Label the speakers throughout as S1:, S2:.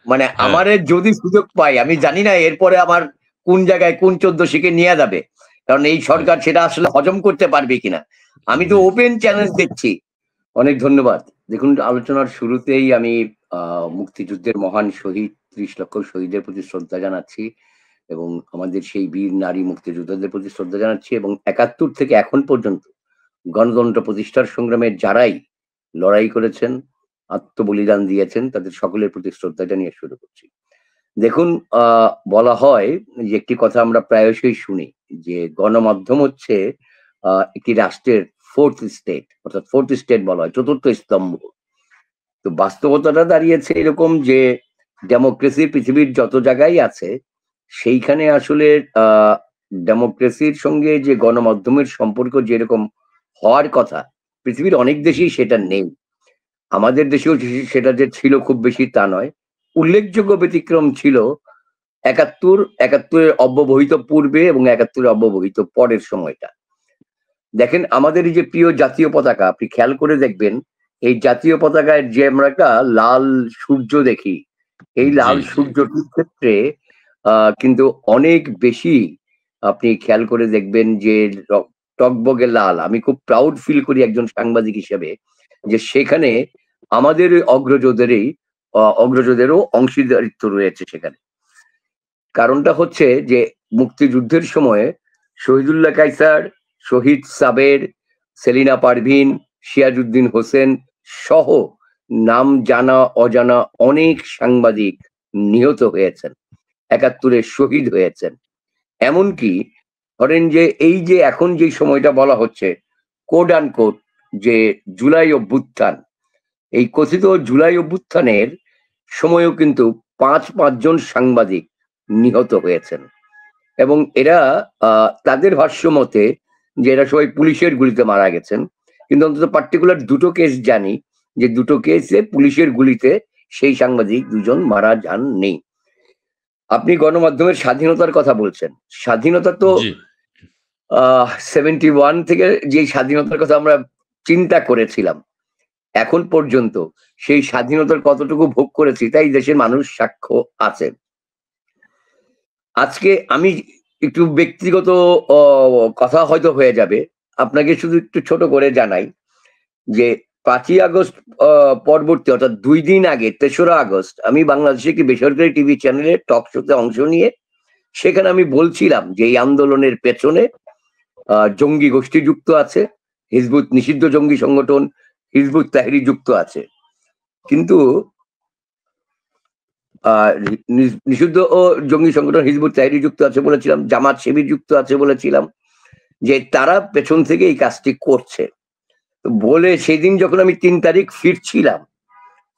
S1: মানে
S2: হ্যাঁ।
S1: আমারে যদি সুযোগ পাই, আমি জানি না এরপরে আমার কোন জায়গায় কোন 14 শিখে নিয়ে যাবে। কারণ এই সরকার সেটা আসলে হজম করতে পারবে কিনা। আমি তো
S2: জি।
S1: ওপেন চ্যালেঞ্জ দিচ্ছি। অনেক ধন্যবাদ। দেখুন, আলোচনার শুরুতেই আমি মুক্তিযুদ্ধের মহান শহীদ ৩০ লক্ষ শহীদের প্রতি শ্রদ্ধা জানাচ্ছি এবং আমাদের সেই বীর নারী মুক্তিযোদ্ধাদের প্রতি শ্রদ্ধা জানাচ্ছি এবং ৭১ থেকে এখন পর্যন্ত গণতন্ত্র প্রতিষ্ঠার সংগ্রামে যারাই লড়াই করেছেন, আত্মবলিদান দিয়েছেন, তাদের সকলের প্রতি শ্রদ্ধা জানিয়ে শুরু করছি। দেখুন, আ বলা হয় যে একটি কথা আমরা প্রায়শই শুনি যে গণমাধ্যম হচ্ছে একটি রাষ্ট্রের 4th স্টেট, অর্থাৎ 4th স্টেট বলা হয়, ৪র্থ স্তম্ভ। তো বাস্তবতাটা দাঁড়িয়েছে এরকম যে ডেমোক্রেসি পৃথিবীর যত জায়গায় আছে, সেইখানে আসলে আ ডেমোক্রেসির সঙ্গে যে গণমাধ্যমের সম্পর্ক যেরকম হওয়ার কথা, পৃথিবীর অনেক দেশেই সেটা নেই। আমাদের দেশেও সেটা যে ছিল খুব বেশি তা নয়। উল্লেখযোগ্য ব্যতিক্রম ছিল ৭১, ৭১ এর অব্যবহিত পূর্বে এবং ৭১ এর অব্যবহিত পরের সময়টা। দেখেন, আমাদের এই যে প্রিয় জাতীয় পতাকা, আপনি খেয়াল করে দেখবেন, এই জাতীয় পতাকায় যে আমরা একটা লাল সূর্য দেখি, এই
S2: জি,
S1: লাল
S2: জি।
S1: সূর্যটির ক্ষেত্রে কিন্তু অনেক বেশি আপনি খেয়াল করে দেখবেন যে টগবগে লাল। আমি খুব প্রাউড ফিল করি একজন সাংবাদিক হিসেবে যে সেখানে আমাদের অগ্রজদেরও অংশীদারিত্ব রয়েছে সেখানে। কারণটা হচ্ছে যে মুক্তিযুদ্ধের সময়ে শহীদুল্লাহ কায়সার, শহীদ সাবের, সেলিনা পারভীন, সিরাজউদ্দিন হোসেন সহ নাম জানা অজানা অনেক সাংবাদিক নিহত হয়েছেন, ৭১ শহীদ হয়েছেন। এমনকি ধরেন যে এই যে এখন যে সময়টা বলা হচ্ছে কোট আনকোট যে জুলাই অভ্যুত্থান, এই কথিত জুলাই অভ্যুত্থানের সময়ও কিন্তু ৫ জন সাংবাদিক নিহত হয়েছেন এবং এরা তাদের ভাষ্য মতে যে এরা সবাই পুলিশের গুলিতে মারা গেছেন। কিন্তু অন্তত পার্টিকুলার ২ টো কেস জানি যে ২ টো কেসে পুলিশের গুলিতে সেই সাংবাদিক ২ জন মারা যাননি। আপনি গণমাধ্যমের স্বাধীনতার কথা বলছেন। স্বাধীনতা তো
S2: জি।
S1: 71 থেকে যেই স্বাধীনতার কথা আমরা চিন্তা করেছিলাম, এখন পর্যন্ত সেই স্বাধীনতার কতটুকু ভোগ করেছি তাই দেশের মানুষ সাক্ষ্য আছে। আজকে আমি একটু ব্যক্তিগত অ কথা হয়তো হয়ে যাবে। আপনাকে শুধু একটু ছোট করে জানাই যে ৫ই আগস্ট অ পরবর্তী অর্থাৎ ২ দিন আগে ৩রা আগস্ট আমি বাংলাদেশে একটি বেসরকারি টিভি চ্যানেলে টক শোতে অংশ নিয়ে সেখানে আমি বলছিলাম যে এই আন্দোলনের পেছনে জঙ্গি গোষ্ঠী যুক্ত আছে। নিষিদ্ধ জঙ্গি সংগঠন হিজবুত তাহরীর যুক্ত আছে। কিন্তু আ নিষিদ্ধ ও জঙ্গি সংগঠন হিজবুত তাহরীর যুক্ত আছে বলেছিলাম, জামাত শিবির যুক্ত আছে বলেছিলাম যে তারা পেছন থেকে এই কাজটি করছে। তো বলে সেদিন যখন আমি ৩ তারিখ ফিরছিলাম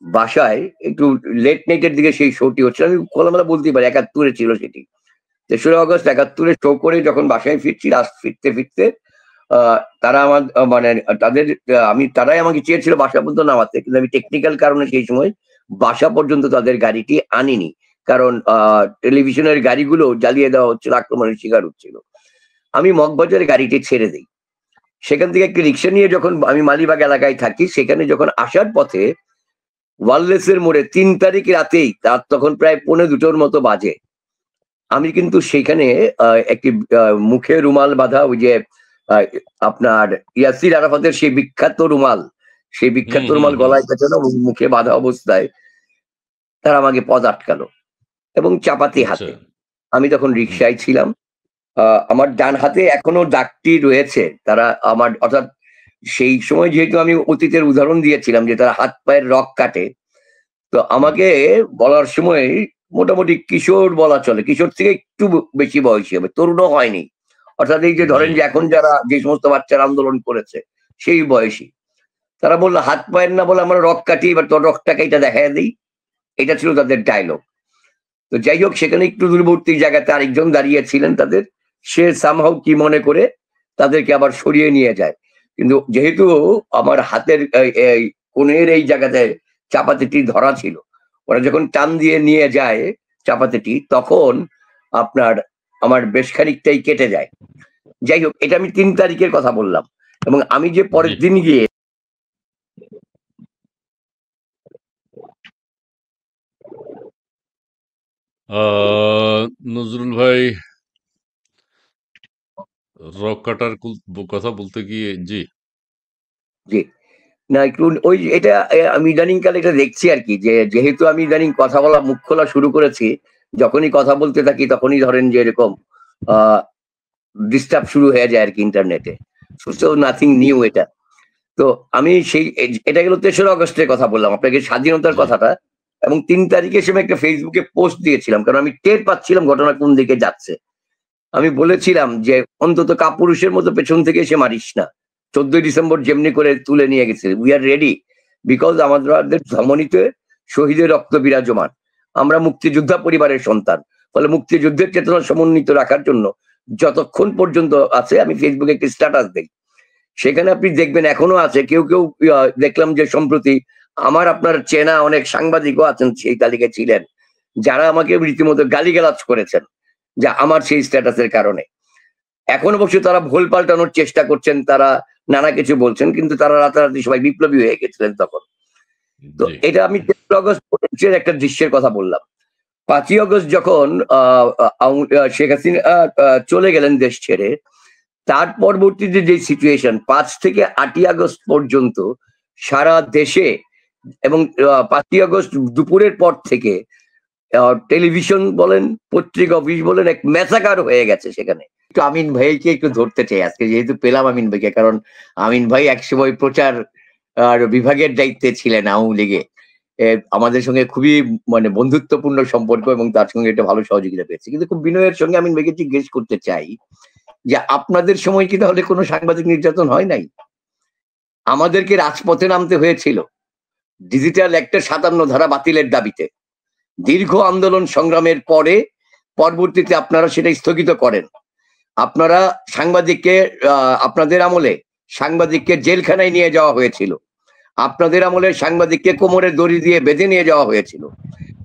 S1: বাসায়, একটু লেট নাইট এর দিকে সেই শোটি হচ্ছিল। আমি খোলামেলা বলতেই পারি ৭১ এ ছিল সেটি। ৩রা অগস্ট ৭১ এ শো করে যখন বাসায় ফিরছি, ফিরতে আ তারা আমার মানে তাদের তারাই আমাকে চেয়েছিল বাসা পর্যন্ত নামাতে। কিন্তু আমি টেকনিক্যাল কারণে সেই সময় বাসা পর্যন্ত তাদের গাড়িটি আনিনি। কারণ টেলিভিশনের গাড়িগুলো জ্বালিয়ে দেওয়া হচ্ছিল, আক্রমণের শিকার হচ্ছিল। আমি মগবাজারে গাড়িটি ছেড়ে দেই। সেখান থেকে একটি রিক্সা নিয়ে যখন আমি মালিবাগ এলাকায় থাকি, সেখানে যখন আসার পথে ওয়াললেসের মোড়ে ৩ তারিখ রাতেই রাত তখন প্রায় ২:৩০ মতো বাজে। আমি কিন্তু সেখানে একটি মুখে রুমাল বাঁধা ওই যে আ আপনার ইয়াসির আরাফাতের সেই বিখ্যাত রুমাল, সেই
S2: হুম,
S1: বিখ্যাত
S2: হুম,
S1: রুমাল
S2: হুম।
S1: গলায় পেঁচানো এবং মুখে বাঁধা অবস্থায় তারা আমাকে পথ আটকালো এবং চাপাতি
S2: আচ্ছা।
S1: হাতে। আমি তখন
S2: হুম।
S1: রিক্সায় ছিলাম। আমার ডান হাতে এখনো দাগটি রয়েছে। তারা আমার অর্থাৎ সেই সময় যেহেতু আমি অতীতের উদাহরণ দিয়েছিলাম যে তারা হাত পায়ের রগ কাটে। তো
S2: হুম।
S1: আমাকে বলার সময় মোটামুটি কিশোর বলা চলে। কিশোর থেকে একটু বেশি বয়সী হবে। তরুণও হয়নি। অর্থাৎ এই যে
S2: জি।
S1: ধরেন যে এখন যারা যে সমস্ত বাচ্চারা আন্দোলন করেছে, সেই বয়সী। তারা বলল, "হাত পায়ের না বলে আমরা রগ কাটি, এবার তোর রগটা কাইটা দেখাইয়া দেই।" এটা ছিল তাদের ডায়ালগ। তো যাই হোক, সেখানে একটু দূরবর্তী জায়গাতে আরেকজন দাঁড়িয়ে ছিলেন তাদের। সে সামহাউ কি মনে করে তাদেরকে আবার সরিয়ে নিয়ে যায়। কিন্তু যেহেতু আমার হাতের এই কনুইয়ের এই জায়গাতে চাপাতিটি ধরা ছিল। ওরা যখন টান দিয়ে নিয়ে যায় চাপাতিটি, তখন আপনার আমার বেশ খানিকটাই কেটে যায়। যাই হোক, এটা আমি ৩ তারিখের কথা বললাম। এবং আমি যে
S2: জি।
S1: পরের দিন গিয়ে
S2: নজরুল ভাই, রক কাটার কথা বলতে গিয়ে জি।
S1: জি। না একটু ওই এটা আমি ইদানিং কালে এটা দেখছি আর কি, যে যেহেতু আমি ইদানিং কথা বলা মুখ খোলা শুরু করেছি, যখনই কথা বলতে থাকি তখনই ধরেন যে এরকম ডিস্টার্ব শুরু হয়ে যায় আর কি ইন্টারনেটে। সো নাথিং নিউ এটা। তো আমি সেই এটা গেল ৩রা আগস্টের কথা বললাম আপনাকে, স্বাধীনতার
S2: জি।
S1: কথাটা। এবং ৩ তারিখে সময় একটা ফেসবুকে পোস্ট দিয়েছিলাম, কারণ আমি টের পাচ্ছিলাম ঘটনা কোন দিকে যাচ্ছে। আমি বলেছিলাম যে অন্তত কাপুরুষের মতো পেছন থেকে এসে মারিস না। ১৪ই ডিসেম্বর যেমনি করে তুলে নিয়ে গেছে, উই আর রেডি, বিকজ আমাদের ধমনীতে শহীদের রক্ত বিরাজমান। আমরা মুক্তিযোদ্ধা পরিবারের সন্তান। ফলে মুক্তিযুদ্ধের চেতনা সমন্বিত রাখার জন্য যতক্ষণ পর্যন্ত আছে, আমি ফেসবুকে একটি স্ট্যাটাস দেই, সেখানে আপনি দেখবেন এখনো আছে কেউ কেউ। দেখলাম যে সম্প্রতি আমার আপনার চেনা অনেক সাংবাদিকও আছেন সেই তালিকায় ছিলেন, যারা আমাকে রীতিমতো গালিগালাজ করেছেন যা আমার সেই স্ট্যাটাসের কারণে। এখন অবশ্য তারা ভুল পাল্টানোর চেষ্টা করছেন, তারা নানা কিছু বলছেন, কিন্তু তারা রাতারাতি সবাই বিপ্লবী হয়ে গেছিলেন তখন। তো
S2: জি।
S1: এটা আমি ৩ আগস্ট একটা দৃশ্যের কথা বললাম। ৫ই আগস্ট যখন শেখ হাসিনা চলে গেলেন দেশ ছেড়ে, তার পরবর্তীতে যে সিচুয়েশন ৫ থেকে ৮ই আগস্ট পর্যন্ত সারা দেশে, এবং ৫ই আগস্ট দুপুরের পর থেকে টেলিভিশন বলেন, পত্রিকা অফিস বলেন, এক ম্যাসাকার হয়ে গেছে সেখানে। একটু আমিন ভাইকে একটু ধরতে চাই আজকে, যেহেতু পেলাম আমিন ভাইকে, কারণ আমিন ভাই একসময় প্রচার বিভাগের দায়িত্বে ছিলেন আওয়ামী লীগে। আমাদের সঙ্গে খুবই মানে বন্ধুত্বপূর্ণ সম্পর্ক, এবং তার সঙ্গে একটা ভালো সহযোগিতা পেয়েছি। কিন্তু খুব বিনয়ের সঙ্গে আমিন ভাইকে জিজ্ঞেস করতে চাই যে আপনাদের সময় কি তাহলে কোনো সাংবাদিক নির্যাতন হয় নাই? আমাদেরকে রাজপথে নামতে হয়েছিল ডিজিটাল অ্যাক্টের ৫৭ ধারা বাতিলের দাবিতে। দীর্ঘ আন্দোলন সংগ্রামের পরে পরবর্তীতে আপনারা সেটা স্থগিত করেন। আপনারা সাংবাদিককে আপনাদের আমলে সাংবাদিককে জেলখানায় নিয়ে যাওয়া হয়েছিল। আপনাদের আমলে সাংবাদিককে কোমরে দড়ি দিয়ে বেঁধে নিয়ে যাওয়া হয়েছিল।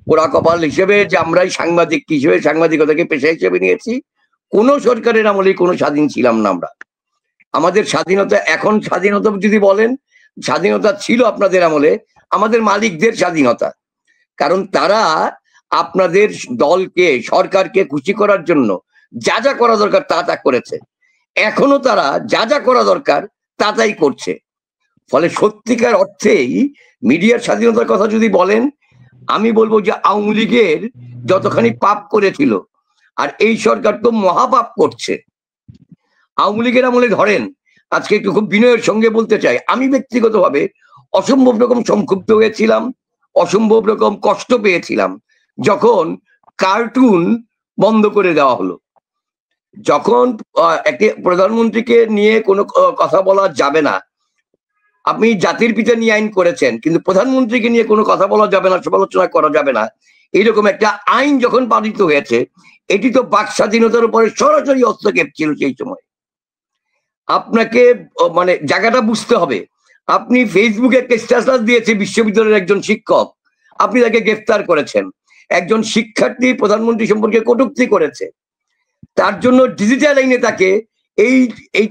S1: পোড়া কপাল হিসেবে যে আমরাই সাংবাদিক হিসেবে সাংবাদিকতাকে পেশা হিসেবে নিয়েছি, কোন সরকারের আমলেই কোনো স্বাধীন ছিলাম না আমরা। আমাদের স্বাধীনতা, এখন স্বাধীনতা যদি বলেন, স্বাধীনতা ছিল আপনাদের আমলে আমাদের মালিকদের স্বাধীনতা। কারণ তারা আপনাদের দলকে, সরকারকে খুশি করার জন্য যা যা করা দরকার তা তা করেছে। এখনো তারা যা যা করা দরকার তা তাই করছে। ফলে সত্যিকার অর্থেই মিডিয়ার স্বাধীনতার কথা যদি বলেন, আমি বলবো যে আওয়ামী লীগের যতখানি পাপ করেছিল, আর এই সরকার তো মহাপাপ করছে। আওয়ামী লীগের আমলে ধরেন, আজকে একটু খুব বিনয়ের সঙ্গে বলতে চাই, আমি ব্যক্তিগতভাবে অসম্ভব রকম সংক্ষুব্ধ হয়েছিলাম, অসম্ভব রকম কষ্ট পেয়েছিলাম যখন কার্টুন বন্ধ করে দেওয়া হলো। যখন একটি প্রধানমন্ত্রীকে নিয়ে কোনো কথা বলা যাবে না, আপনি জাতির পিতা নিয়ে আইন করেছেন, কিন্তু প্রধানমন্ত্রীকে নিয়ে কোনো কথা বলা যাবে না, সমালোচনা করা যাবে না, এইরকম একটা আইন যখন পালিত হয়েছে, এটি তো বাক স্বাধীনতার উপরে সরাসরি হস্তক্ষেপ ছিল সেই সময়। আপনাকে মানে জায়গাটা বুঝতে হবে। আপনি ফেসবুকে একটা স্ট্যাটাস দিয়েছে বিশ্ববিদ্যালয়ের একজন শিক্ষক, আপনি তাকে গ্রেফতার করেছেন। একজন শিক্ষার্থী প্রধানমন্ত্রী সম্পর্কে কটূক্তি করেছে, তার জন্য ডিজিটাল আইনে তাকে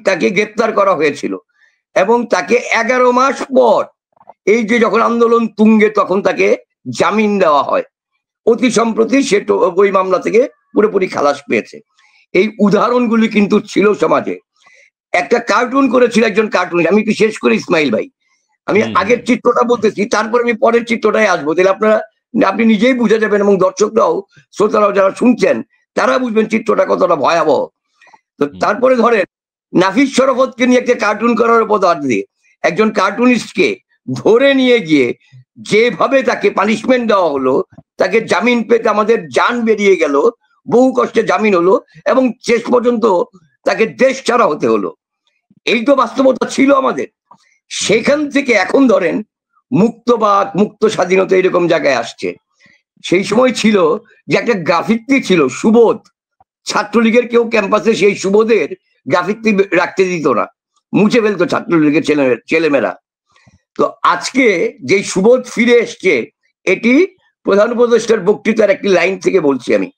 S1: তাকে গ্রেফতার করা হয়েছিল, এবং তাকে 11 মাস পর এই যে যখন আন্দোলন তুঙ্গে, তখন তাকে জামিন দেওয়া হয়। অতি সম্প্রতি সে ওই মামলা থেকে পুরোপুরি খালাস পেয়েছে। এই উদাহরণগুলি কিন্তু ছিল সমাজে। একটা কার্টুন করেছিল একজন কার্টুন, আমি একটু শেষ করি ইসমাইল ভাই, আমি আগের চিত্রটা বলতেছি, তারপর আমি পরের চিত্রটায় আসবো, তাহলে আপনি নিজেই বুঝে যাবেন, এবং দর্শকরাও, শ্রোতারাও যারা শুনছেন তারা বুঝবেন চিত্রটা কতটা ভয়াবহ। তো তারপরে ধরেন নাফিস শরফতকে নিয়ে একটা কার্টুন করার পদার্থে একজন কার্টুনিস্টকে ধরে নিয়ে গিয়ে যেভাবে তাকে পানিশমেন্ট দেওয়া হলো, তাকে জামিন পেতে আমাদের জান বেরিয়ে গেল, বহু কষ্টে জামিন হলো, এবং শেষ পর্যন্ত তাকে দেশ ছাড়া হতে হলো। এই তো বাস্তবতা ছিল আমাদের। সেখান থেকে এখন ধরেন মুক্তবাদ, মুক্ত স্বাধীনতা এরকম জায়গায় আসছে। সেই সময় ছিল যে একটা গ্রাফিতি ছিল, সুবোধ। ছাত্রলীগের কেউ ক্যাম্পাসে সেই সুবোধের গ্রাফিতি রাখতে দিত না, মুছে ফেলতো ছাত্রলীগের ছেলেমেয়েরা। তো আজকে যে সুবোধ ফিরে এসছে, এটি প্রধান উপদেষ্টার বক্তৃতার একটি লাইন থেকে বলছি আমি,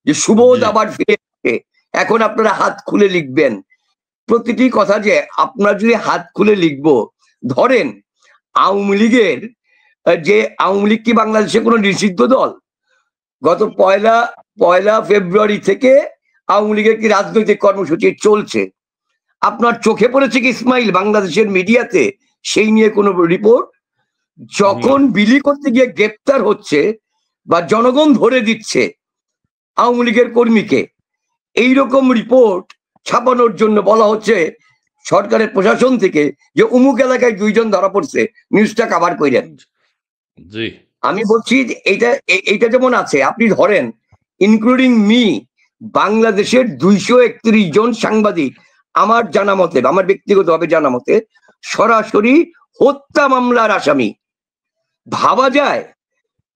S1: যে সুবোধ আবার ফিরে এসছে, এখন আপনারা হাত খুলে লিখবেন। প্রতিটি কথা যে আপনার যদি হাত খুলে লিখবো, ধরেন আওয়ামী লীগের, যে আওয়ামী লীগ কি বাংলাদেশে কোনো নিষিদ্ধ দল? গত পয়লা ফেব্রুয়ারি থেকে আওয়ামী লীগের কি রাজনৈতিক কর্মসূচি চলছে? আপনার চোখে পড়েছে কি ইসমাইল বাংলাদেশের মিডিয়াতে সেই নিয়ে কোনো রিপোর্ট? যখন বিলি করতে গিয়ে গ্রেপ্তার হচ্ছে বা জনগণ ধরে দিচ্ছে আওয়ামী লীগের কর্মীকে, এইরকম রিপোর্ট ছাপানোর জন্য বলা হচ্ছে সরকারের প্রশাসন থেকে যে অমুক এলাকায় 2 জন ধরা পড়ছে, নিউজটা কভার করেন।
S2: জি
S1: আমি বলছি যে এইটা যেমন আছে, আপনি ধরেন ইনক্লুডিং মি, বাংলাদেশের 231 জন সাংবাদিক আমার জানা মতে, আমার ব্যক্তিগতভাবে জানা মতে সরাসরি হত্যা মামলার আসামি। ভাবা যায়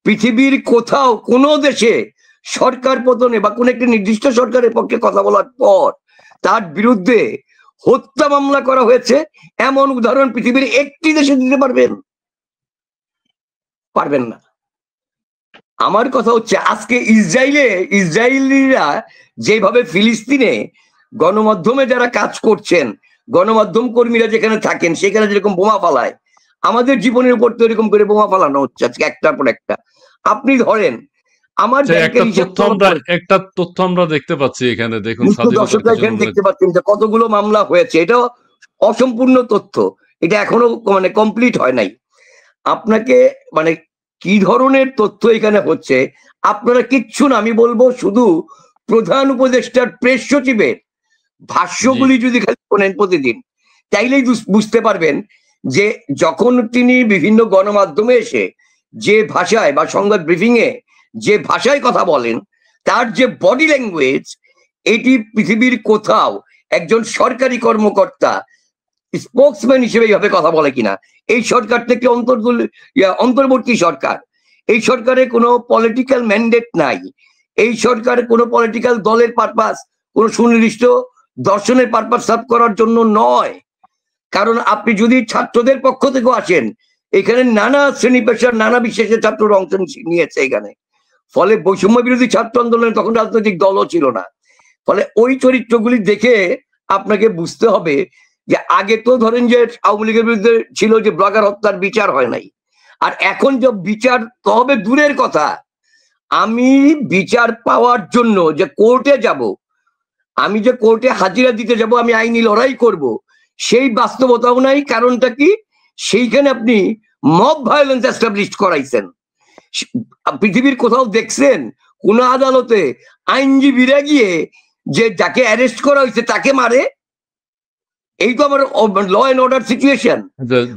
S1: পৃথিবীর কোথাও কোনো দেশে সরকার পতনে বা কোন একটি নির্দিষ্ট সরকারের পক্ষে কথা বলার পর তার বিরুদ্ধে হত্যা মামলা করা হয়েছে এমন উদাহরণ পৃথিবীর একটি দেশে দিতে পারবেন না। আমার কথা হচ্ছে আজকে ইসরায়েলিরা যেভাবে ফিলিস্তিনে গণমাধ্যমে যারা কাজ করছেন, গণমাধ্যম কর্মীরা যেখানে থাকেন সেখানে যেরকম বোমা ফালায়, আমাদের জীবনের উপর তো এরকম করে বোমা ফালানো হচ্ছে আজকে একটার পর একটা। আপনি ধরেন আমার
S2: একটা তথ্য আমরা দেখতে পাচ্ছি এখানে, দেখুন
S1: দর্শকরা এখানে দেখতে পাচ্ছেন যে কতগুলো মামলা হয়েছে। এটা অসম্পূর্ণ তথ্য, এটা এখনো মানে কমপ্লিট হয় নাই। আপনাকে মানে কি ধরনের তথ্য এখানে হচ্ছে আপনারা কিচ্ছু না, আমি বলবো শুধু প্রধান উপদেষ্টার প্রেস সচিবের ভাষ্যগুলি যদি খালি শোনেন প্রতিদিন, তাইলেই বুঝতে পারবেন যে যখন তিনি বিভিন্ন গণমাধ্যমে এসে যে ভাষায় বা সংবাদ ব্রিফিং এ যে ভাষায় কথা বলেন, তার যে বডি ল্যাঙ্গুয়েজ, এটি পৃথিবীর কোথাও একজন সরকারি কর্মকর্তা স্পোক্সম্যান হিসেবে এইভাবে কথা বলে কিনা। এই সরকার থেকে অন্তর্বর্তী সরকার, এই সরকারে কোনো পলিটিক্যাল ম্যান্ডেট নাই, এই সরকার কোনো পলিটিক্যাল দলের পারপাস, কোনো সুনির্দিষ্ট দর্শনের পারপাস সার্ভ করার জন্য নয়। কারণ আপনি যদি ছাত্রদের পক্ষ থেকে আসেন, এখানে নানা শ্রেণী পেশার নানা বিশেষের ছাত্ররা অংশ নিয়েছে এখানে। ফলে বৈষম্য বিরোধী ছাত্র আন্দোলনে তখন রাজনৈতিক দলও ছিল না। ফলে ওই চরিত্রগুলি দেখে আপনাকে বুঝতে হবে যে আগে তো ধরেন যে আওয়ামী লীগের বিরুদ্ধে ছিল যে ব্লগার হত্যার বিচার হয় নাই, আর এখন যে বিচার তো হবে দূরের কথা, আমি বিচার পাওয়ার জন্য যে কোর্টে যাব, আমি যে কোর্টে হাজিরা দিতে যাব, আমি আইনি লড়াই করব, সেই বাস্তবতাও নাই। কারণটা কি? সেইখানে আপনি মব ভায়োলেন্স এস্টাবলিশ করাইছেন। পৃথিবীর কোথাও দেখছেন কোন আদালতে আইনজীবীরা গিয়ে যে যাকে অ্যারেস্ট করা হয়েছে তাকে মারে? এই তো আমার ল এন্ড অর্ডার সিচুয়েশন।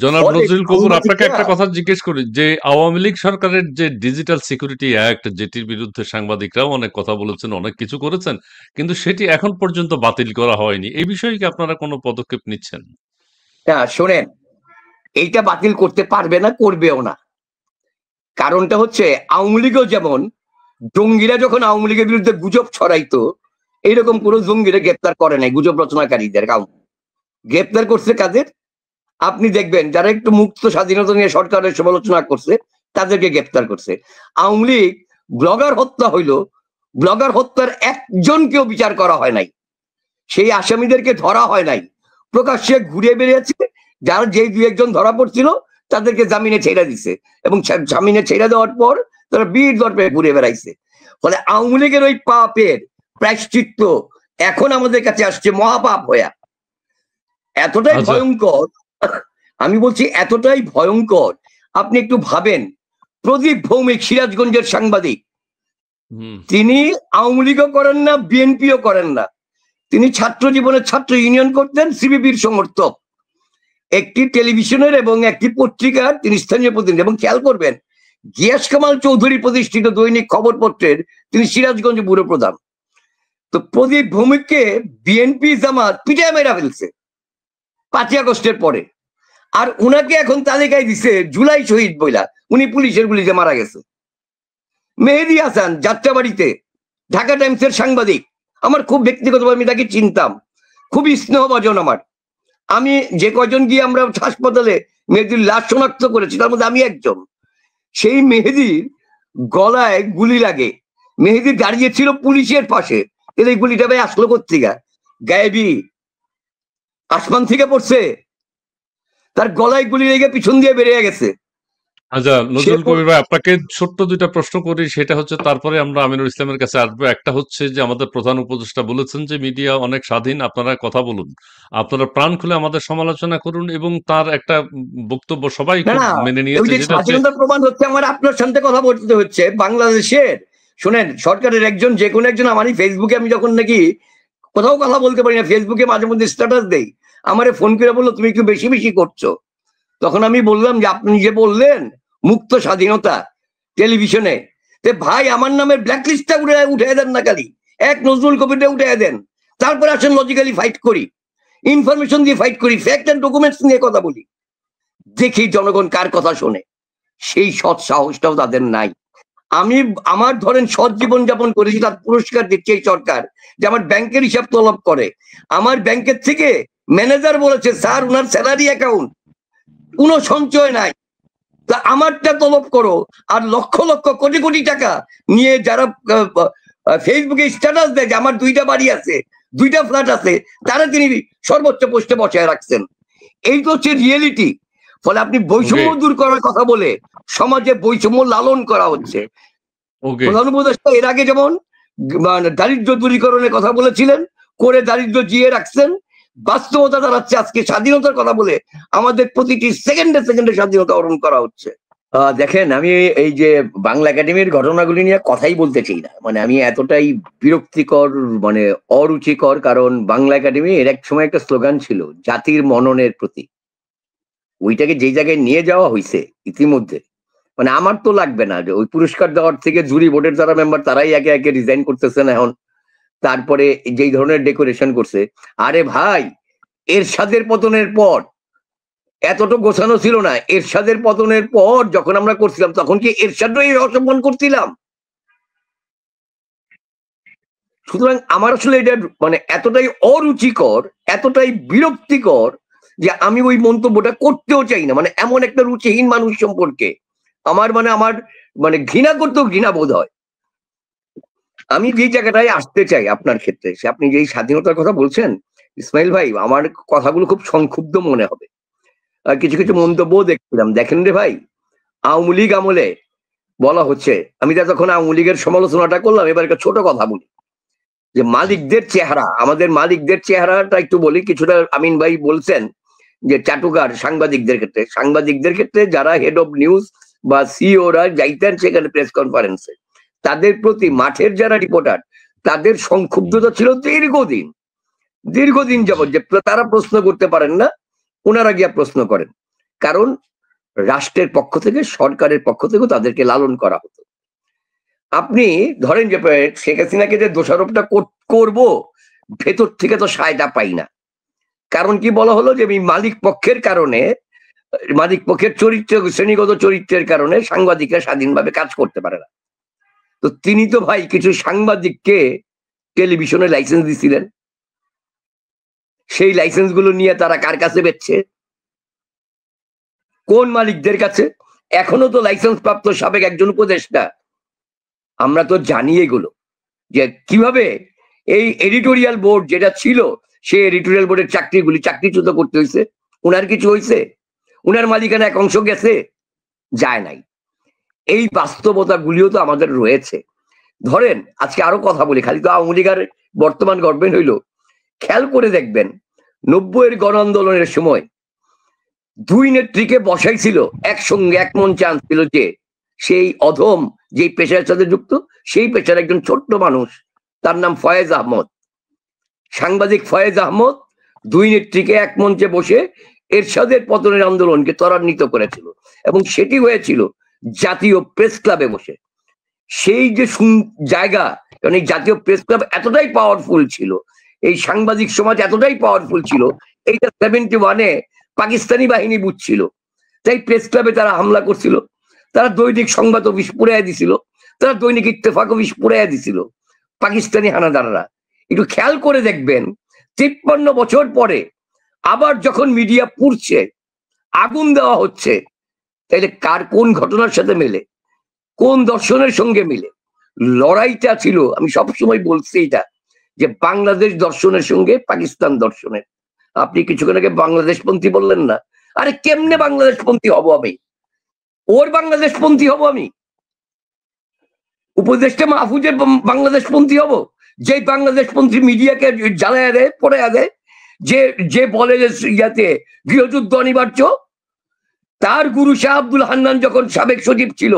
S2: জনাব নজরুল কবির, আপনাকে একটা কথা জিজ্ঞেস করি যে আওয়ামী লীগ সরকারের যে ডিজিটাল সিকিউরিটি অ্যাক্ট, যেটির বিরুদ্ধে সাংবাদিকরাও অনেক কথা বলেছেন, অনেক কিছু করেছেন, কিন্তু সেটি এখন পর্যন্ত বাতিল করা হয়নি। এই বিষয়ে কি আপনারা কোনো পদক্ষেপ নিচ্ছেন?
S1: হ্যাঁ শোনেন, এইটা বাতিল করতে পারবে না, করবেও না। কারণটা হচ্ছে আওয়ামী লীগও যেমন জঙ্গিরা যখন আওয়ামী লীগের বিরুদ্ধে গুজব ছড়াইতো, এইরকম কোনো জঙ্গিরা গ্রেপ্তার করে নাই গুজব রচনাকারীদের। গ্রেপ্তার করছে কাদের? আপনি দেখবেন যারা একটু মুক্ত স্বাধীনতা নিয়ে সরকারের সমালোচনা করছে তাদেরকে গ্রেপ্তার করছে। আওয়ামী লীগ ব্লগার হত্যা হইল, ব্লগার হত্যার একজনকেও বিচার করা হয় নাই, সেই আসামিদেরকে ধরা হয় নাই, প্রকাশ্যে ঘুরে বেরিয়েছে। যারা যেই 2-1 ধরা পড়ছিল তাদেরকে জামিনে ছেড়ে দিছে, এবং জামিনে ছেড়ে দেওয়ার পর তারা বীর দর্পে ঘুরে বেড়াইছে। ফলে আওয়ামী লীগের ওই পাপের প্রায়শ্চিত্ত এখন আমাদের কাছে আসছে মহাপাপ হইয়া। এতটাই ভয়ঙ্কর, আমি বলছি এতটাই ভয়ঙ্কর। আপনি একটু ভাবেন, প্রদীপ ভৌমিক সিরাজগঞ্জের সাংবাদিক, তিনি আওয়ামী লীগও করেন না, বিএনপিও করেন না, তিনি ছাত্র জীবনের ছাত্র ইউনিয়ন করতেন, সিপিবির সমর্থক, একটি টেলিভিশনের এবং একটি পত্রিকার তিনি স্থানীয় প্রতিনিধি। এবং খেয়াল করবেন, গিয়াস কামাল চৌধুরী প্রতিষ্ঠিত দৈনিক খবরপত্রের তিনি সিরাজগঞ্জ ব্যুরো প্রধান। তো প্রদীপ ভৌমিককে বিএনপি জামাত পিটায় মেরা ফেলছে 5ই আগস্টের পরে, আর উনাকে এখন তালিকায় দিছে জুলাই শহীদ বইলা, উনি পুলিশের গুলিতে মারা গেছে। মেহেদী হাসান যাত্রাবাড়িতে ঢাকা টাইমসের সাংবাদিক, আমার খুব ব্যক্তিগতভাবে আমি তাকে চিনতাম, খুবই স্নেহভাজন আমার। আমি যে কজন গিয়ে আমরা হাসপাতালে মেহেদির লাশ শনাক্ত করেছি তার মধ্যে আমি একজন। সেই মেহেদির গলায় গুলি লাগে, মেহেদি দাঁড়িয়ে ছিল পুলিশের পাশে, এই গুলিটা ভাই আসলো কোত্থেকে? গায়েবী আসমান থেকে পড়ছে? তার গলায় গুলি লেগে পিছন দিয়ে বেরিয়ে গেছে।
S2: আচ্ছা,
S1: সে
S2: নজরুল কবির ভাই, আপনাকে ছোট্ট ২ টা প্রশ্ন করি। সেটা হচ্ছে, তারপরে আমরা আমিনুল ইসলামের কাছে আসবো। একটা হচ্ছে যে, আমাদের প্রধান উপদেষ্টা বলেছেন যে মিডিয়া অনেক স্বাধীন, আপনারা কথা বলুন। আপনারা প্রাণ খুলে আমাদের সমালোচনা করুন, এবং তার একটা বক্তব্য সবাই
S1: না
S2: খুব
S1: না,
S2: মেনে
S1: ওই
S2: নিয়েছে,
S1: যে
S2: যেটা হচ্ছে
S1: স্বাধীনতার প্রমাণ হচ্ছে আমার আপনার সাথে কথা বলতে হচ্ছে বাংলাদেশের। শোনেন, সরকারের একজন, যে কোনো একজন, আমারই ফেসবুকে আমি যখন নাকি কোথাও কথা বলতে পারি না, ফেসবুকে মাঝে মধ্যে স্ট্যাটাস দেই, আমারে ফোন করে বললো তুমি একটু বেশি বেশি করছো। তখন আমি বললাম যে আপনি যে বললেন মুক্ত স্বাধীনতা টেলিভিশনে, তে ভাই আমার নামের ব্ল্যাকলিস্টটা উঠে দেন না, খালি এক নজরুল কবিরটা উঠে দেন, তারপরে আসেন লজিক্যালি ফাইট করি, ইনফরমেশন দিয়ে ফাইট করি, ফ্যাক্ট এন্ড ডকুমেন্টস নিয়ে কথা বলি, দেখি জনগণ কার কথা শোনে। সেই সৎ সাহসটাও তাদের নাই। আমি আমার ধরেন সৎ জীবন যাপন করেছি, তার পুরস্কার দিচ্ছে এই সরকার, যে আমার ব্যাংকের হিসাব তলব করে। আমার ব্যাংকের থেকে ম্যানেজার বলেছে স্যার ওনার স্যালারি অ্যাকাউন্ট কোনো সঞ্চয় নাই, তা আমারটা তলব করো। আর লক্ষ লক্ষ কোটি কোটি টাকা নিয়ে যারা ফেসবুকে স্ট্যাটাস দেয় যে আমার 2টা বাড়ি আছে, 2টা ফ্ল্যাট আছে, তারা তিনি সর্বোচ্চ পোস্টে বসায় রাখছেন। এই তো হচ্ছে রিয়েলিটি। ফলে আপনি বৈষম্য দূর করার কথা বলে সমাজে বৈষম্য লালন করা হচ্ছে। প্রধান উপদেষ্টা এর আগে যেমন দারিদ্র দূরীকরণের কথা বলেছিলেন, করে দারিদ্র জিয়ে রাখছেন, বাস্তবতা দাঁড়াচ্ছে আজকে স্বাধীনতার কথা বলে আমাদের প্রতিটি সেকেন্ডে সেকেন্ডে স্বাধীনতা হরণ করা হচ্ছে। দেখেন, আমি এই যে বাংলা একাডেমির ঘটনাগুলি নিয়ে কথাই বলতে চাই না, মানে আমি এতটাই বিরক্তিকর, মানে অরুচিকর। কারণ বাংলা একাডেমি এর এক সময় একটা স্লোগান ছিল জাতির মননের প্রতি, ওইটাকে যেই জায়গায় নিয়ে যাওয়া হয়েছে ইতিমধ্যে, মানে আমার তো লাগবে না যে ওই পুরস্কার দেওয়ার থেকে জুরি বোর্ডের যারা মেম্বার তারাই একে একে রিজাইন করতেছেন এখন। তারপরে যেই ধরনের ডেকোরেশন করছে, আরে ভাই এরশাদের পতনের পর এতটা গোছানো ছিল না। এরশাদের পতনের পর যখন আমরা করছিলাম, তখন কি এরশাদই অসম্মান করছিলাম? সুতরাং আমার আসলে এটা মানে এতটাই অরুচিকর, এতটাই বিরক্তিকর, যে আমি ওই মন্তব্যটা করতেও চাই না। মানে এমন একটা রুচিহীন মানুষ সম্পর্কে আমার মানে ঘৃণা করতেও ঘৃণা বোধ হয়। আমি যে জায়গাটায় আসতে চাই আপনার ক্ষেত্রে, সে আপনি যেই স্বাধীনতার কথা বলছেন ইসমাইল ভাই, আমার কথাগুলো খুব সংক্ষুব্ধ মনে হবে। কিছু কিছু মন্তব্য দেখছিলাম, দেখেন রে ভাই, আওয়ামী লীগ আমলে বলা হচ্ছে, আমি যখন আওয়ামী লীগের সমালোচনাটা করলাম, এবার একটা ছোট কথা বলি, যে মালিকদের চেহারা, আমাদের মালিকদের চেহারাটা একটু বলি। কিছুটা আমিন ভাই বলছেন যে চাটুকার সাংবাদিকদের ক্ষেত্রে যারা হেড অফ নিউজ বা সিওরা যাইতেন সেখানে প্রেস কনফারেন্সে, তাদের প্রতি মাঠের যারা রিপোর্টার, তাদের সংক্ষুব্ধতা ছিল দীর্ঘদিন যাবৎ, যে তারা প্রশ্ন করতে পারেন না, ওনারা গিয়া প্রশ্ন করেন। কারণ রাষ্ট্রের পক্ষ থেকে, সরকারের পক্ষ থেকেও তাদেরকে লালন করা হতো। আপনি ধরেন যে শেখ হাসিনাকে যে দোষারোপটা করব, ভেতর থেকে তো সায়টা পাই না। কারণ কি বলা হলো, যে মালিক পক্ষের কারণে, মালিক পক্ষের শ্রেণীগত চরিত্রের কারণে সাংবাদিকরা স্বাধীনভাবে কাজ করতে পারে না। তো তিনি তো ভাই কিছু সাংবাদিককে টেলিভিশনে লাইসেন্স দিছিলেন, সেই লাইসেন্স গুলো নিয়ে তারা কার কাছে বেচছে? কোন মালিকদের কাছে? এখনো তো লাইসেন্স প্রাপ্ত সাবেক একজন উপদেষ্টা, আমরা তো জানি এগুলো, যে কিভাবে এই এডিটোরিয়াল বোর্ড যেটা ছিল, সেই এডিটোরিয়াল বোর্ডের চাকরিচ্যুত করতে হয়েছে। ওনার কিছু হয়েছে? ওনার মালিকানা এক অংশ গেছে? যায় নাই। এই বাস্তবতা গুলিও তো আমাদের রয়েছে। ধরেন আজকে আরো কথা বলি, খালি তো আওয়ামী লীগের বর্তমান গভর্নমেন্ট হইলো, খেয়াল করে দেখবেন 90-এর গণ আন্দোলনের সময় 2 নেত্রীকে বসাইছিল একসঙ্গে, এক মঞ্চে আনছিল, যে সেই অধম যেই পেশার সাথে যুক্ত, সেই পেশার একজন ছোট্ট মানুষ, তার নাম ফয়েজ আহমদ। সাংবাদিক ফয়েজ আহমদ 2 নেত্রীকে এক মঞ্চে বসে এরশাদের পতনের আন্দোলনকে ত্বরান্বিত করেছিল, এবং সেটি হয়েছিল জাতীয় প্রেস ক্লাবে বসে। সেই যে জায়গা, কারণ এই জাতীয় প্রেস ক্লাব এতটাই পাওয়ারফুল ছিল, এই সাংবাদিক সমাজ এতটাই পাওয়ারফুল ছিল, এইটা 71-এ পাকিস্তানি বাহিনী বুঝছিল, তাই প্রেস ক্লাবে তারা হামলা করছিল, তারা দৈনিক সংবাদ অফিস পুড়াইয়া দিছিল, তারা দৈনিক ইত্তেফাক অফিস পুড়াইয়া দিছিল পাকিস্তানি হানাদাররা। একটু খেয়াল করে দেখবেন 53 বছর পরে আবার যখন মিডিয়া পুড়ছে, আগুন দেওয়া হচ্ছে, তাইলে কার কোন ঘটনার সাথে মেলে, কোন দর্শনের সঙ্গে মিলে? লড়াইটা ছিল, আমি সবসময় বলছি এটা, যে বাংলাদেশ দর্শনের সঙ্গে পাকিস্তান দর্শনের। আপনি কিছুক্ষণ আগে বাংলাদেশপন্থী বললেন না, আরে কেমনে বাংলাদেশপন্থী হব আমি? ওর বাংলাদেশপন্থী হব আমি? উপদেষ্টা মাহফুজের বাংলাদেশপন্থী হব? যে বাংলাদেশপন্থী মিডিয়াকে জ্বালায় দেয়, পড়ে দেয়, যে বলে যে ইয়াতে গৃহযুদ্ধ অনিবার্য। তার গুরু শাহ আব্দুল হান্নান যখন সাবেক সচিব ছিল,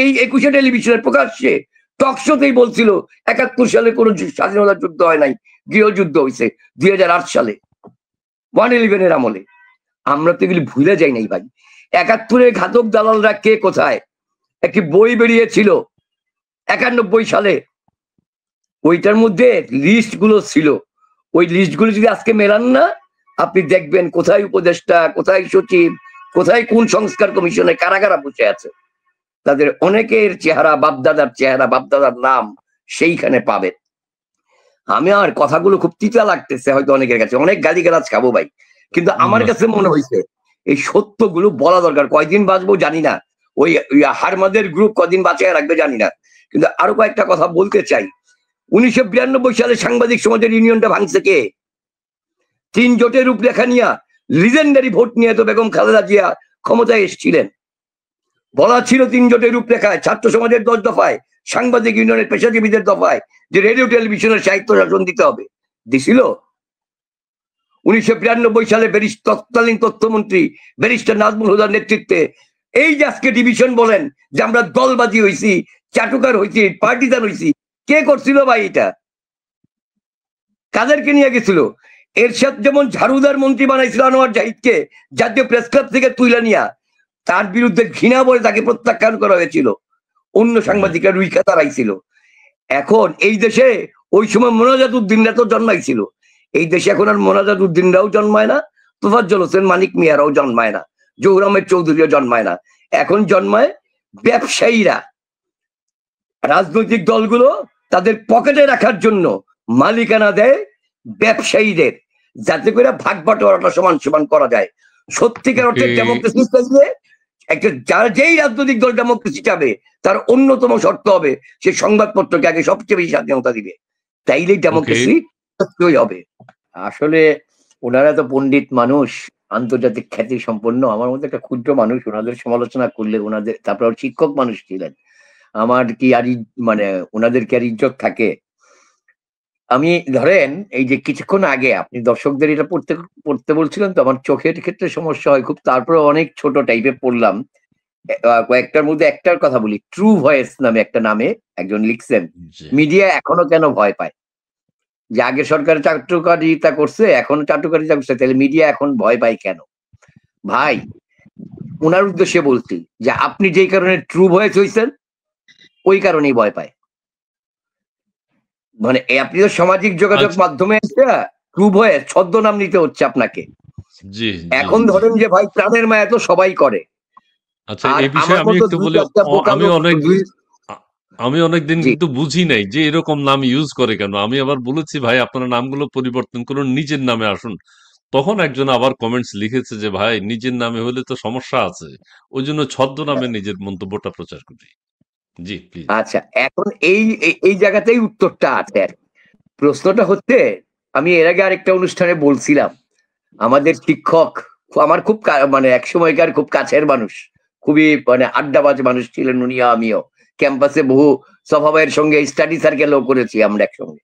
S1: এই 21 টেলিভিশনের প্রকাশ্যে টক শোতেই বলছিল 71 সালে কোনো স্বাধীনতা যুদ্ধ হয় নাই, গৃহযুদ্ধ হয়েছে 2008 সালে 111-এর আমলে। আমরা তো এগুলি ভুলে যাই নাই ভাই। 71-এর ঘাতক দালালরা কে কোথায়, একটি বই বেরিয়েছিল 91 সালে, ওইটার মধ্যে লিস্ট গুলো ছিল। ওই লিস্ট গুলো যদি আজকে মেলান না, আপনি দেখবেন কোথায় উপদেষ্টা, কোথায় সচিব, কোথায় কোন সংস্কার কমিশনে কারা কারা বসে আছে। তাদের অনেকের চেহারা, বাপদাদার চেহারা, বাপদাদার নাম সেইখানে পাবেন। আমি আর কথাগুলো খুব তিতা লাগতেছে হয়তো অনেকের কাছে, অনেক গালিগালাজ খাবো ভাই, কিন্তু আমার কাছে মনে হয়েছে এই সত্যগুলো বলা দরকার। কয়দিন বাঁচবো জানি না, ওই হারমাদের গ্রুপ কদিন বাঁচিয়ে রাখবে জানি না, কিন্তু আরো কয়েকটা কথা বলতে চাই। 1992 সালে সাংবাদিক সমাজের ইউনিয়নটা ভাঙছে কে? 3 জোটের রূপরেখা নিয়ে, লিজেন্ডারি ভোট নিয়ে তো বেগম খালেদা জিয়া ক্ষমতায় এসেছিলেন। বলা ছিল 3 জোটের রূপরেখায়, ছাত্র সমাজের 10 দফায়, সাংবাদিক ইউনিয়নের পেশাজীবীদের দফায়, যে রেডিও টেলিভিশনের সাহিত্য শাসন দিতে হবে। দিছিল? 1992 সালে তৎকালীন তথ্যমন্ত্রী ব্যারিস্টার নাজমুল হুদার নেতৃত্বে এই যে আজকে ডিভিশন বলেন যে আমরা দলবাজি হয়েছি, চাটুকার হয়েছি, পার্টিজান হয়েছি, কে করছিল ভাই এটা? কাদেরকে নিয়ে গেছিল? এরশাদ যেমন ঝাড়ুদার মন্ত্রী বানাইছিল আনোয়ার জাহিদকে জাতীয় প্রেস ক্লাব থেকে তুইলা নিয়া, তার বিরুদ্ধে ঘৃণা বলে তাকে প্রত্যাখ্যান করা হয়েছিল, অন্য সাংবাদিকরা রুইখা দাঁড়াইছিল। এখন এই দেশে ওই সময় মোনাজাত উদ্দিনরা তো জন্মাইছিল, এই দেশে এখন আর মোনাজাত উদ্দিনরাও জন্মায় না, তোফাজ্জল হোসেন মানিক মিয়ারাও জন্মায় না, জহুর আহমেদ চৌধুরীও জন্মায় না। এখন জন্মায় ব্যবসায়ীরা। রাজনৈতিক দলগুলো তাদের পকেটে রাখার জন্য মালিকানা দেয় ব্যবসায়ীদের, যাতে করে ভাগ বাটোয়ারাটা সমান সমান করা যায়। সত্যিকার অর্থে ডেমোক্রেসি চাইলে যারা যেই রাজনৈতিক দল ডেমোক্রেসি চাবে, তার অন্যতম শর্ত হবে সে সংবাদপত্রকে আগে সবচেয়ে বেশি স্বাধীনতা দিবে, তাইলেই ডেমোক্রেসি সত্যই হবে। আসলে ওনারা তো পণ্ডিত মানুষ, আন্তর্জাতিক খ্যাতি সম্পন্ন, আমার মধ্যে একটা ক্ষুদ্র মানুষ, ওনাদের সমালোচনা করলে ওনাদের, তারপর শিক্ষক মানুষ ছিলেন, আমার কি আর মানে ওনাদের কি আর ইজ্জত থাকে? আমি ধরেন এই যে কিছুক্ষণ আগে আপনি দর্শকদের এটা পড়তে বলছিলেন, তো আমার চোখের ক্ষেত্রে সমস্যা হয় খুব, তারপরে অনেক ছোট টাইপে পড়লাম। কয়েকটার মধ্যে একটার কথা বলি, ট্রু ভয়েস নামে একটা নামে একজন লিখছেন, মিডিয়া এখনো কেন ভয় পায়? যে আগে সরকার চাটুকারিতা করছে, এখন চাটুকারিতা করছে, তাহলে মিডিয়া এখন ভয় পায় কেন? ভাই ওনার উদ্দেশ্যে বলছি যে আপনি যেই কারণে ট্রু ভয়েস হয়েছেন, ওই কারণেই ভয় পায়। মানে আপনি তো সামাজিক যোগাযোগ মাধ্যমে ট্রু ভয়েস ছদ্মনাম নিতে হচ্ছে আপনাকে। এখন ধরেন যে ভাই প্রাণের মায়া তো সবাই করে।
S2: আচ্ছা, এই বিষয়ে আমি একটু বলি, আমি অনেকদিন কিন্তু বুঝি নাই যে এরকম নাম ইউজ করে কেন। আমি আবার বলেছি ভাই আপনার নামগুলো পরিবর্তন করুন, নিজের নামে আসুন। তখন একজন আবার কমেন্টস লিখেছে যে ভাই নিজের নামে হলে তো সমস্যা আছে, ওই জন্য ছদ্মনামে নিজের মন্তব্যটা প্রচার করি। জি প্লিজ।
S1: আচ্ছা, এখন এই জায়গাতেই উত্তরটা আছে। প্রশ্নটা হচ্ছে, আমি এর আগে আরেকটা অনুষ্ঠানে বলছিলাম, আমাদের শিক্ষক আমার খুব মানে এক সময়কার খুব কাছের মানুষ, খুবই মানে আড্ডাবাজ মানুষ ছিলেন উনি, আমিও ক্যাম্পাসে বহু সভাবের সঙ্গে স্টাডি সার্কেলও করেছি আমরা একসঙ্গে,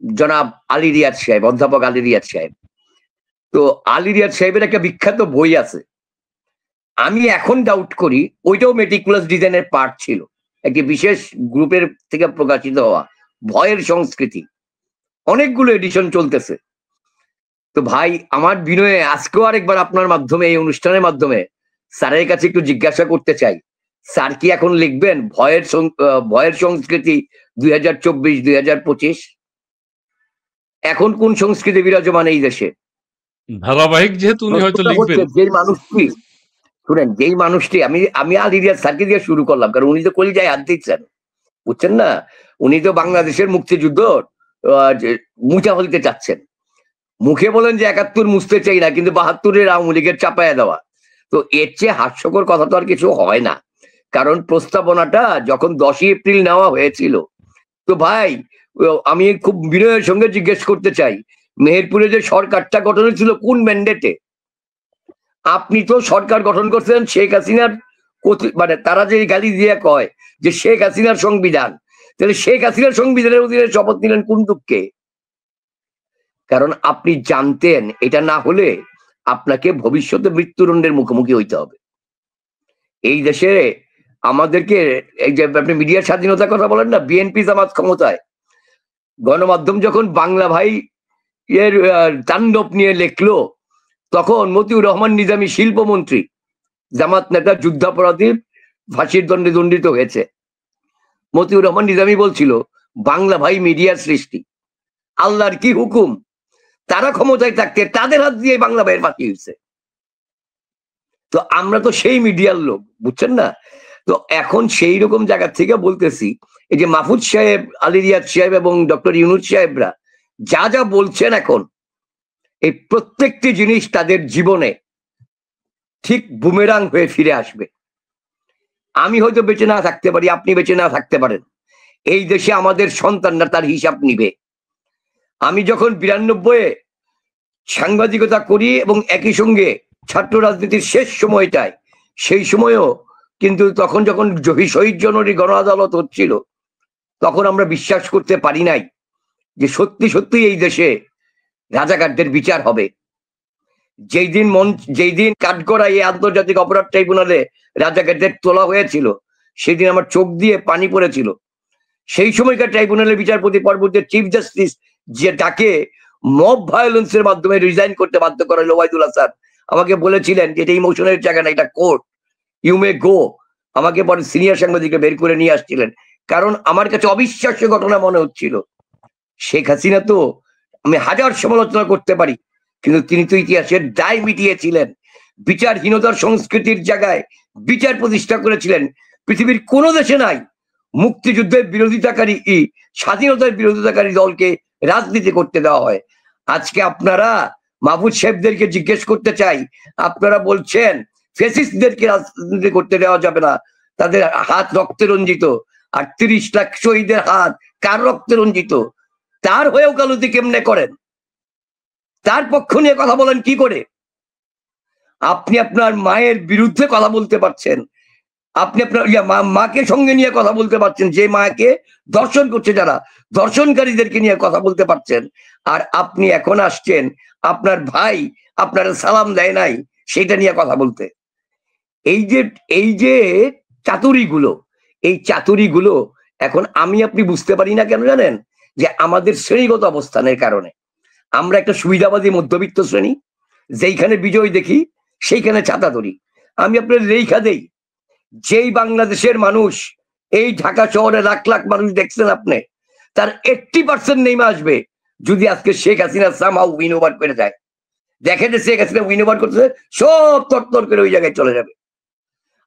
S1: জনাব আলী রিয়াদ সাহেব, অধ্যাপক আলী রিয়াদ সাহেব। তো আলী রিয়াদ সাহেবের একটা বিখ্যাত বই আছে, আমি এখন ডাউট করি ওইটাও মেটিকুলাস ডিজাইনের পার্ট ছিল, একটি বিশেষ গ্রুপের থেকে প্রকাশিত হওয়া, ভয়ের সংস্কৃতি, অনেকগুলো এডিশন চলতেছে। তো ভাই আমার বিনয়ে আজকেও আরেকবার আপনার মাধ্যমে, এই অনুষ্ঠানের মাধ্যমে স্যারের কাছে একটু জিজ্ঞাসা করতে চাই, স্যার কি এখন লিখবেন ভয়ের সংস্কৃতি 2024-2025? এখন কোন সংস্কৃতি বিরাজমান এই দেশে?
S2: ধারাবাহিক যেহেতু উনি হয়তো লিখবেন।
S1: যেই মানুষটি, শুনেন, যেই মানুষটি, আমি আলী রিয়াদ স্যারকে দিয়ে শুরু করলাম, কারণ উনি তো কলিজায় হাত দিচ্ছেন, বুঝছেন না? উনি তো বাংলাদেশের মুক্তিযুদ্ধ মুছা ফেলতে চাচ্ছেন। মুখে বলেন যে 71 মুছতে চাই না, কিন্তু 72-এর আওয়ামী লীগের চাপায়া দেওয়া। তো এর চেয়ে হাস্যকর কথা তো আর কিছু হয় না, কারণ প্রস্তাবনাটা যখন 10ই এপ্রিল নেওয়া হয়েছিল, তো ভাই আমি খুব বিনয়ের সঙ্গে জিজ্ঞেস করতে চাই, মেহেরপুরে যে সরকারটা গঠন হয়েছিল কোন ম্যান্ডেটে? আপনি তো সরকার গঠন করছেন শেখ হাসিনার মানে তারা যে গালি দিয়ে কয় যে শেখ হাসিনার সংবিধান, তাহলে শেখ হাসিনার সংবিধানের অধীনে শপথ নিলেন কোন দুঃখে? কারণ আপনি জানতেন এটা না হলে আপনাকে ভবিষ্যতে মৃত্যুদণ্ডের মুখোমুখি হইতে হবে। এই দেশে আমাদেরকে, এই যে আপনি মিডিয়ার স্বাধীনতার কথা বলেন না, বিএনপি জামাত ক্ষমতায়, গণমাধ্যম যখন বাংলা ভাই এর তাণ্ডব নিয়ে লেখলো, তখন মতিউর রহমান নিজামী শিল্পমন্ত্রী, জামাত নেতা, যুদ্ধাপরাধী, ফাঁসির দণ্ডে দণ্ডিত হয়েছে। মতিউর রহমান নিজামী বলছিল বাংলা ভাই মিডিয়ার সৃষ্টি, আল্লাহর কি হুকুম, তারা ক্ষমতায় থাকতে তাদের হাত দিয়ে বাংলা ভাইয়ের ফাঁসি হয়েছে। তো আমরা তো সেই মিডিয়ার লোক, বুঝছেন না? তো এখন সেই রকম জায়গা থেকে বলতেছি, এই যে মাহফুজ সাহেব, আলী রিয়াদ সাহেব এবং ডক্টর ইউনূস সাহেবরা যা যা বলছেন এখন, এই প্রত্যেকটি জিনিস তাদের জীবনে ঠিক বুমেরাং হয়ে ফিরে আসবে। আমি হয়তো বেঁচে না থাকতে পারি, আপনি বেঁচে না থাকতে পারেন, এই দেশে আমাদের সন্তানরা তার হিসাব নিবে। আমি যখন 92-এ সাংবাদিকতা করি এবং একই সঙ্গে ছাত্র রাজনীতির শেষ সময়টায়, সেই সময়ও কিন্তু তখন যখন শহীদ জননী গণ আদালত হচ্ছিল, তখন আমরা বিশ্বাস করতে পারি নাই যে সত্যি সত্যি এই দেশে রাজাকারদের বিচার হবে। যেই দিন কাঠগড়ায় এই আন্তর্জাতিক অপরাধ ট্রাইব্যুনালে রাজাকারদের তোলা হয়েছিল, সেদিন আমার চোখ দিয়ে পানি পড়েছিল। সেই সময়কার ট্রাইব্যুনালের বিচারপতি পরবর্তী চিফ জাস্টিস, যে তাকে মব ভায়োলেন্সের মাধ্যমে রিজাইন করতে বাধ্য করা হলো, ওবায়দুল হাসান, আমাকে বলেছিলেন যে এটা ইমোশনের জায়গা না, এটা কোর্ট, ইউ মে গো। আমাকে পরে সিনিয়র সাংবাদিককে বের করে নিয়ে আসছিলেন, কারণ আমার কাছে অবিশ্বাস্য ঘটনা মনে হচ্ছিল। শেখ হাসিনা তো আমি হাজার সমালোচনা করতে পারি, কিন্তু তিনি তো ইতিহাসের দায় মিটিয়েছিলেন, বিচারহীনতার সংস্কৃতির জায়গায় বিচার প্রতিষ্ঠা করেছিলেন। পৃথিবীর কোন দেশে নাই মুক্তিযুদ্ধের বিরোধিতাকারী, স্বাধীনতার বিরোধিতাকারী দলকে রাজনীতি করতে দেওয়া হয়। আজকে আপনারা মাহফুজ সাহেবদেরকে জিজ্ঞেস করতে চাই, আপনারা বলছেন ফ্যাসিস্টদেরকে রাজনীতি করতে দেওয়া যাবে না, তাদের হাত রক্তে রঞ্জিত, আর 30 লাখ শহীদের হাত কার রক্তে রঞ্জিত? তার হয়ে ওকালতি কেমনে করেন? তার পক্ষ নিয়ে কথা বলেন কি করে? আপনি আপনার মায়ের বিরুদ্ধে কথা বলতে পারছেন, আপনি আপনার মাকে সঙ্গে নিয়ে কথা বলতে পারছেন, যে মাকে দর্শন করছে, যারা দর্শনকারীদেরকে নিয়ে কথা বলতে পারছেন, আর আপনি এখন আসছেন আপনার ভাই আপনার সালাম দেয় নাই সেটা নিয়ে কথা বলতে। এই যে চাতুরিগুলো, এই চাতুরিগুলো এখন আমি আপনি বুঝতে পারি না কেন জানেন? যে আমাদের শ্রেণীগত অবস্থানের কারণে। আমরা একটা সুবিধাবাদী মধ্যবিত্ত শ্রেণী, যেইখানে বিজয় দেখি সেইখানে ছাতা ধরি। আমি আপনার রেখা দেই, যেই বাংলাদেশের মানুষ, এই ঢাকা শহরে লাখ লাখ মানুষ দেখছেন আপনি, তার 80% নেমে আসবে যদি আজকে Sheikh Hasina somehow win over করে যায়। দেখে যে শেখ হাসিনা উইন ওভার করতেছে, সব তরতর করে ওই জায়গায় চলে যাবে।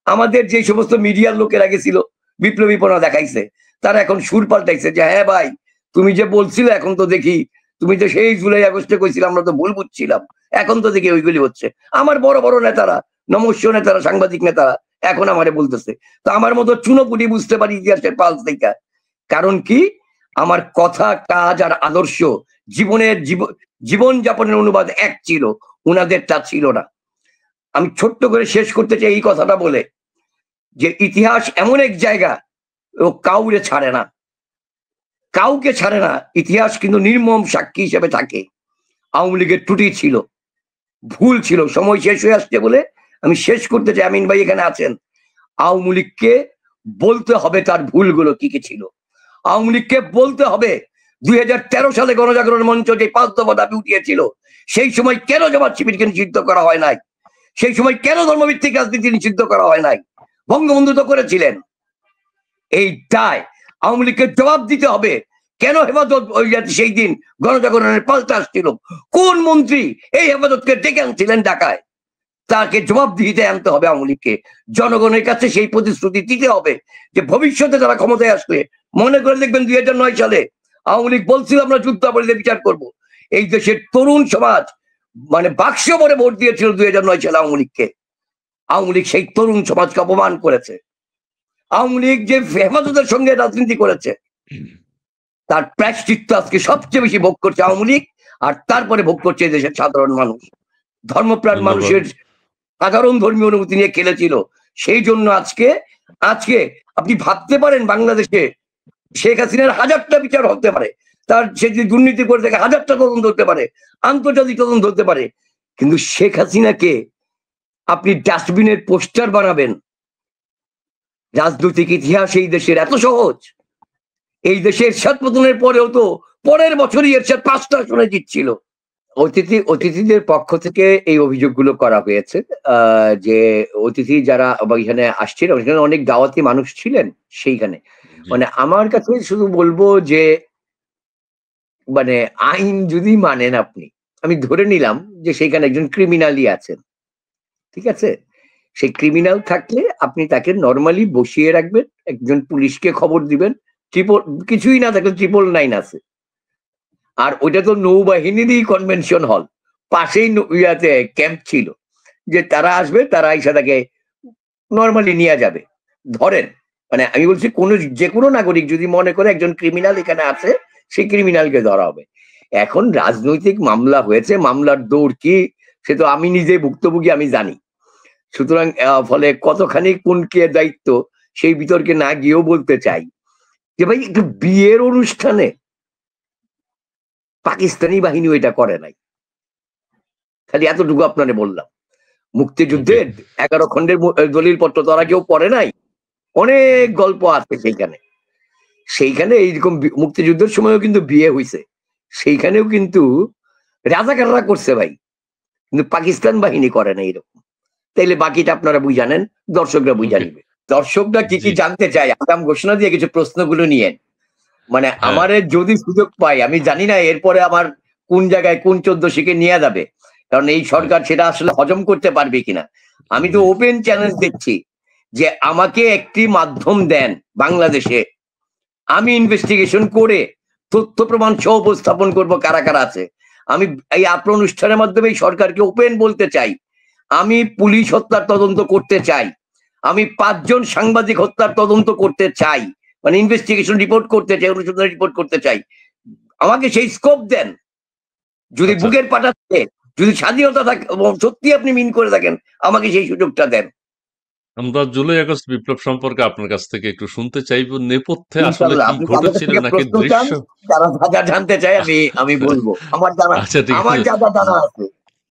S1: আমাদের যে সমস্ত মিডিয়ার লোকের আগে ছিল বিপ্লবীপনা দেখাইছে, তারা এখন সুর পাল্টাইছে যে হ্যাঁ ভাই তুমি যে বলছিলে, এখন তো দেখি তুমি তো সেই জুলাই আগস্টে কইছিলে আমরা তো ভুল বুঝছিলাম, এখন তো দেখি ওইগুলি হচ্ছে। আমার বড় বড় নেতারা, নমস্য নেতারা, সাংবাদিক নেতারা এখন আমারে বলতেছে। তো আমার মতো চুনোপুটি বুঝতে পারি ইতিহাসের পালস থেকে। কারণ কি, আমার কথা, কাজ আর আদর্শ, জীবন যাপনের অনুবাদ এক ছিল, উনাদের তা ছিল না। আমি ছোট্ট করে শেষ করতে চাই এই কথাটা বলে, যে ইতিহাস এমন এক জায়গা, ও কাউরে ছাড়ে না, কাউকে ছাড়ে না। ইতিহাস কিন্তু নির্মম সাক্ষী হিসেবে থাকে। আওয়ামী লীগের ত্রুটি ছিল, ভুল ছিল। সময় শেষ হয়ে আসছে বলে আমি শেষ করতে চাই, আমিন ভাই এখানে আছেন, আওয়ামী লীগকে বলতে হবে তার ভুলগুলো কি কি ছিল। আওয়ামী লীগকে বলতে হবে 2013 সালে গণজাগরণ মঞ্চ যে 5 দফা দাবি উঠিয়েছিল, সেই সময় কেন জামাত শিবিরকে নিষিদ্ধ করা হয় নাই? সেই সময় কেন ধর্মভিত্তিক রাজনীতি নিষিদ্ধ করা হয় নাই? বঙ্গবন্ধু তো করেছিলেন। এই দায় আওয়ামী লীগকে জবাব দিতে হবে। কেন হেফাজত সেই দিন গণজাগরণের পাল্টা আসছিল? কোন মন্ত্রী এই হেফাজতকে ডেকে আনছিলেন ঢাকায়? তাকে জবাবদিহিতে আনতে হবে আওয়ামী লীগকে। জনগণের কাছে সেই প্রতিশ্রুতি দিতে হবে যে ভবিষ্যতে যারা ক্ষমতায় আসলে, মনে করে দেখবেন 2009 সালে আওয়ামী লীগ বলছিল আমরা যুদ্ধাপরাধীদের বিচার করব। এই দেশের তরুণ সমাজ মানে বাক্স ভরে ভোট দিয়েছিল 2009 সালে আওয়ামী লীগকে। আওয়ামী লীগ সেই তরুণ সমাজকে অপমান করেছে। আওয়ামী লীগ যে হেফাজতের সঙ্গে রাজনীতি করেছে, তার প্রায়শ্চিত্ত আজকে সবচেয়ে বেশি ভোগ করছে আওয়ামী লীগ, আর তারপরে ভোগ করছে দেশের সাধারণ মানুষ। ধর্মপ্রাণ মানুষের সাধারণ ধর্মীয় অনুভূতি নিয়ে খেলেছিল, সেই জন্য আজকে আজকে আপনি ভাবতে পারেন বাংলাদেশে শেখ হাসিনার 1000টা বিচার হতে পারে, তার সে যদি দুর্নীতি করে থাকে 1000টা তদন্ত হতে পারে, আন্তর্জাতিক তদন্ত হতে পারে, কিন্তু শেখ হাসিনাকে আপনি ডাস্টবিনের পোস্টার বানাবেন? রাজনৈতিক ইতিহাস এই দেশের এত সহজ? এই দেশে এরশাদ পতনের পরেও তো পরের বছরই এরশাদ 5টা আসনে জিতছিল। অতিথিদের পক্ষ থেকে এই অভিযোগগুলো করা হয়েছে, যে অতিথি যারা এখানে আসছিল সেখানে অনেক দাওয়াতি মানুষ ছিলেন সেইখানে। মানে আমার কাছে শুধু বলবো যে মানে আইন যদি মানেন আপনি, আমি ধরে নিলাম যে সেইখানে একজন ক্রিমিনালই আছেন, ঠিক আছে? সেই ক্রিমিনাল থাকলে আপনি তাকে নর্মালি বসিয়ে রাখবেন, একজন পুলিশকে খবর দিবেন, কিছুই না থাকলে 999 আছে। আর ওইটা তো নৌবাহিনীরই কনভেনশন হল, পাশেই ইয়াতে ক্যাম্প ছিল, যে তারা আসবে, তারা এসে তাকে নর্মালি নিয়ে যাবে। ধরেন মানে আমি বলছি যে কোনো নাগরিক যদি মনে করে একজন ক্রিমিনাল এখানে আছে, সেই ক্রিমিনালকে ধরা হবে। এখন রাজনৈতিক মামলা হয়েছে, মামলার দৌড় কি সে তো আমি নিজে ভুক্তভোগী, আমি জানি। সুতরাং ফলে কতখানি কোন কে দায়িত্ব সেই বিতর্কে না গিয়েও বলতে চাই যে ভাই একটু বিয়ের অনুষ্ঠানে পাকিস্তানি বাহিনী এটা করে নাই, খালি এতটুকু আপনারে বললাম। মুক্তিযুদ্ধের 11 খণ্ডের দলিল পত্র তারা কেউ পড়ে নাই? অনেক গল্প আছে সেইখানে এইরকম মুক্তিযুদ্ধের সময়ও কিন্তু বিয়ে হইছে, সেইখানেও কিন্তু রাজাকাররা করছে ভাই, কিন্তু পাকিস্তান বাহিনী করে না এরকম। তাইলে বাকিটা আপনারা বুঝানেন, দর্শকরা বুঝা নিবে। দর্শকরা কি কি জানতে চায় আগাম ঘোষণা দিয়ে কিছু প্রশ্নগুলো নিয়ে, মানে আমারে যদি সুযোগ পাই, আমি জানি না এরপরে আমার কোন জায়গায় কোন 14 নিয়ে যাবে, কারণ এই সরকার সেটা আসলে হজম করতে পারবে কিনা। আমি তো ওপেন চ্যালেঞ্জ দিচ্ছি যে আমাকে একটি মাধ্যম দেন বাংলাদেশে, আমি ইনভেস্টিগেশন করে তথ্য প্রমাণ সহ উপস্থাপন করব কারা কারা আছে। আমি এই আপনার অনুষ্ঠানের মাধ্যমে সরকারকে ওপেন বলতে চাই, আমি পুলিশ হত্যার তদন্ত করতে চাই, আমি 5 জন সাংবাদিক হত্যার তদন্ত করতে চাই, মানে ইনভেস্টিগেশন রিপোর্ট করতে চাই, অনুসন্ধান রিপোর্ট করতে চাই। আমাকে সেই স্কোপ দেন। যদি বুকের পাটা থাকে, যদি স্বাধীনতা থাকে, সত্যি আপনি মিন করে থাকেন, আমাকে সেই সুযোগটা দেন।
S2: আমরা জুলাই আগস্ট বিপ্লব সম্পর্কে আপনার কাছ থেকে একটু শুনতে চাইব, নেপথ্যে আসলে কি ঘটেছিল নাকি দৃশ্য
S1: যারা জানতে চাই আমি বলবো, আমার জানা আছে।